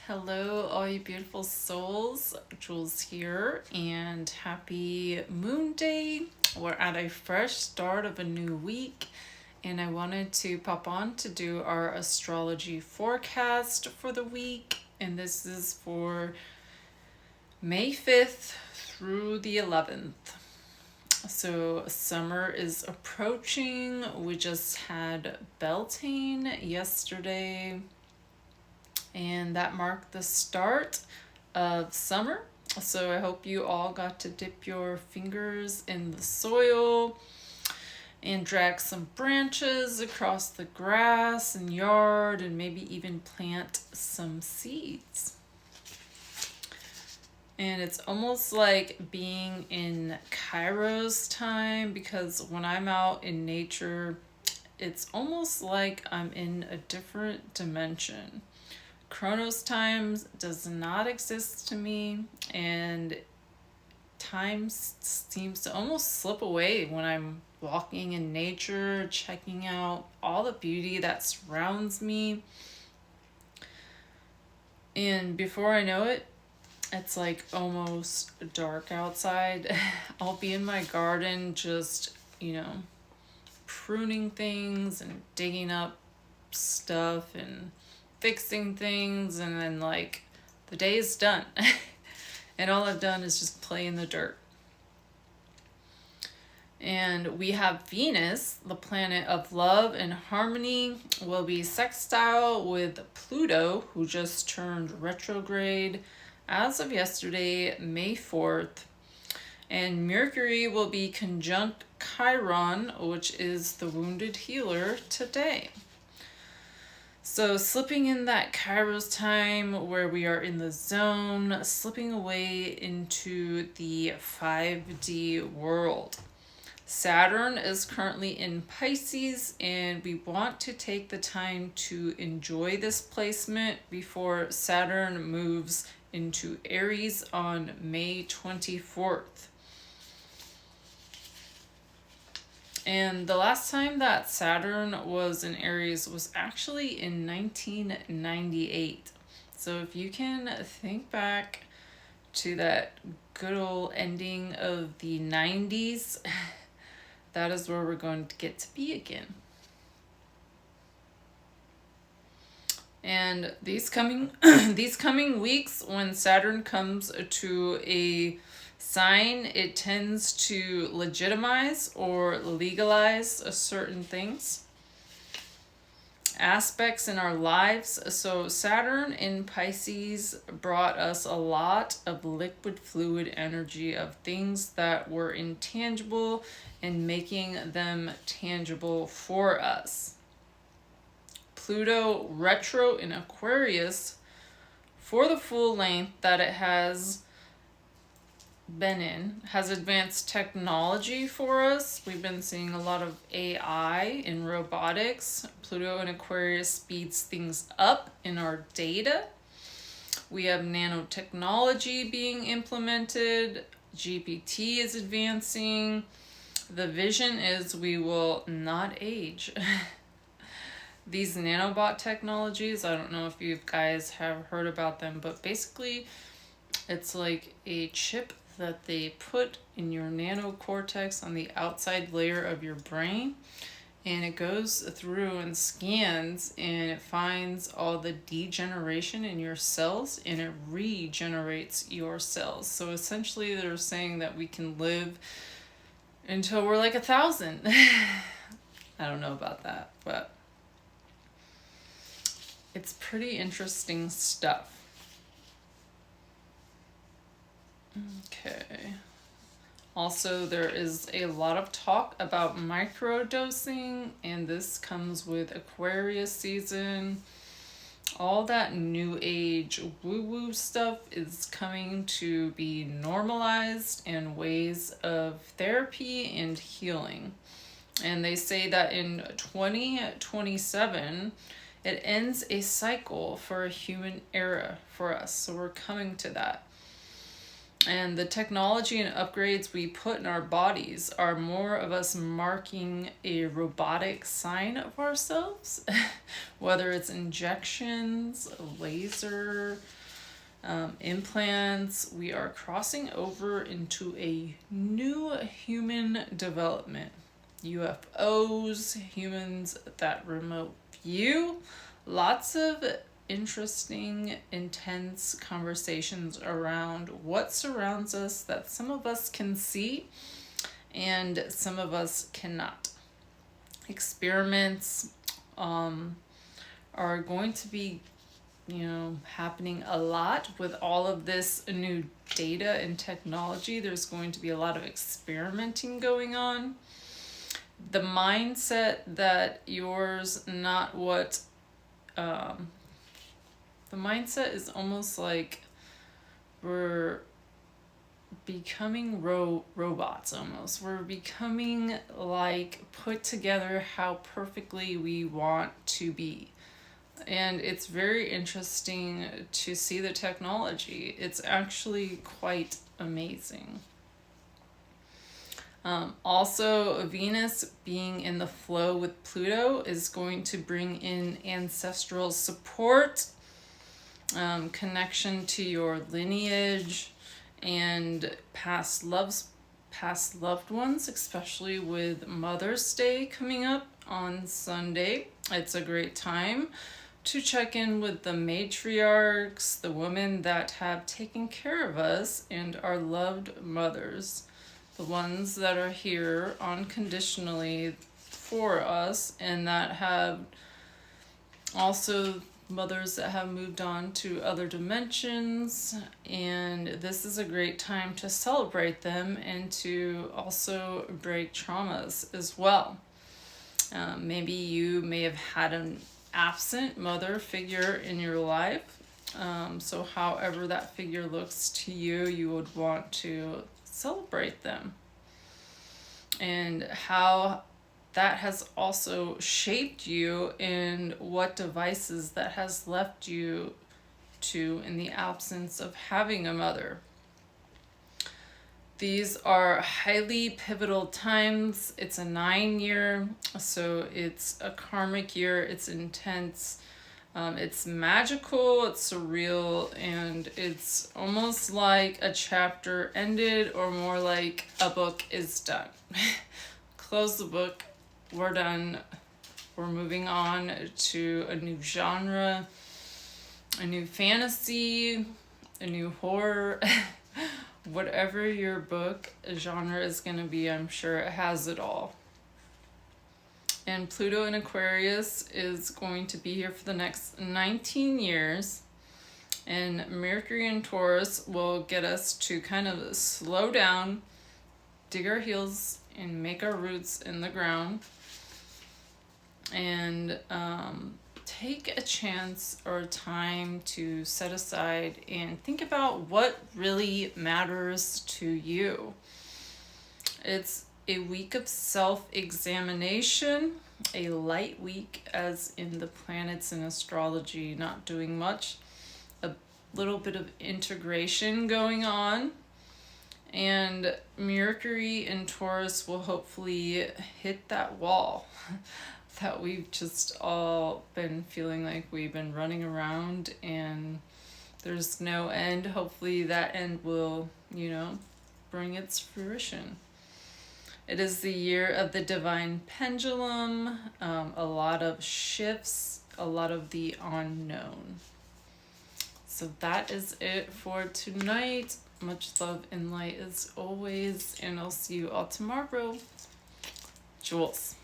Hello, all you beautiful souls. Jules here, and happy Moon Day. We're at a fresh start of a new week, and I wanted to pop on to do our astrology forecast for the week. And this is for May 5th through the 11th. So, summer is approaching. We just had Beltane yesterday, and that marked the start of summer. So I hope you all got to dip your fingers in the soil and drag some branches across the grass and yard, and maybe even plant some seeds. And it's almost like being in Kairos time, because when I'm out in nature, it's almost like I'm in a different dimension. Chronos times does not exist to me, and time seems to almost slip away when I'm walking in nature, checking out all the beauty that surrounds me. And before I know it, it's like almost dark outside. I'll be in my garden just, pruning things and digging up stuff and fixing things, and then the day is done. And all I've done is just play in the dirt. And we have Venus, the planet of love and harmony, will be sextile with Pluto, who just turned retrograde as of yesterday, May 4th. And Mercury will be conjunct Chiron, which is the wounded healer, today. So slipping in that Kairos time where we are in the zone, slipping away into the 5D world. Saturn is currently in Pisces, and we want to take the time to enjoy this placement before Saturn moves into Aries on May 24th. And the last time that Saturn was in Aries was actually in 1998. So if you can think back to that good old ending of the 90s, that is where we're going to get to be again. And these coming weeks, when Saturn comes to a sign, it tends to legitimize or legalize certain things, aspects in our lives. So Saturn in Pisces brought us a lot of liquid fluid energy of things that were intangible and making them tangible for us. Pluto retro in Aquarius, for the full length that it has been in, has advanced technology for us. We've been seeing a lot of AI in robotics. Pluto in Aquarius speeds things up in our data. We have nanotechnology being implemented. GPT is advancing. The vision is we will not age. These nanobot technologies, I don't know if you guys have heard about them, but basically it's like a chip that they put in your nanocortex on the outside layer of your brain, and it goes through and scans, and it finds all the degeneration in your cells, and it regenerates your cells. So essentially they're saying that we can live until we're like 1,000. I don't know about that, but it's pretty interesting stuff. Okay. Also, there is a lot of talk about microdosing, and this comes with Aquarius season. All that new age woo-woo stuff is coming to be normalized in ways of therapy and healing. And they say that in 2027, it ends a cycle for a human era for us. So we're coming to that. And the technology and upgrades we put in our bodies are more of us marking a robotic sign of ourselves, whether it's injections, laser, implants. We are crossing over into a new human development. UFOs, humans that remote view, lots of interesting, intense conversations around what surrounds us that some of us can see and some of us cannot. Experiments are going to be, happening a lot with all of this new data and technology. There's going to be a lot of experimenting going on. The mindset that yours, not what, the mindset is almost like we're becoming robots almost. We're becoming like put together how perfectly we want to be. And it's very interesting to see the technology. It's actually quite amazing. Also, Venus being in the flow with Pluto is going to bring in ancestral support, connection to your lineage, and past loved ones, especially with Mother's Day coming up on Sunday. It's a great time to check in with the matriarchs, the women that have taken care of us, and our loved mothers, the ones that are here unconditionally for us, and that have also mothers that have moved on to other dimensions. And this is a great time to celebrate them and to also break traumas as well. Maybe you may have had an absent mother figure in your life. So however that figure looks to you, you would want to celebrate them. And how that has also shaped you and what devices that has left you to in the absence of having a mother. These are highly pivotal times. It's a 9-year, so it's a karmic year. It's intense. It's magical, it's surreal, and it's almost like a chapter ended, or more like a book is done. Close the book. We're done. We're moving on to a new genre, a new fantasy, a new horror. Whatever your book genre is going to be, I'm sure it has it all. And Pluto in Aquarius is going to be here for the next 19 years. And Mercury in Taurus will get us to kind of slow down, dig our heels, and make our roots in the ground. And take a chance or a time to set aside and think about what really matters to you. It's a week of self-examination, a light week as in the planets in astrology not doing much, a little bit of integration going on, and Mercury in Taurus will hopefully hit that wall that we've just all been feeling like we've been running around and there's no end. Hopefully that end will, bring its fruition. It is the year of the divine pendulum, a lot of shifts, a lot of the unknown. So that is it for tonight. Much love and light as always, and I'll see you all tomorrow. Jules.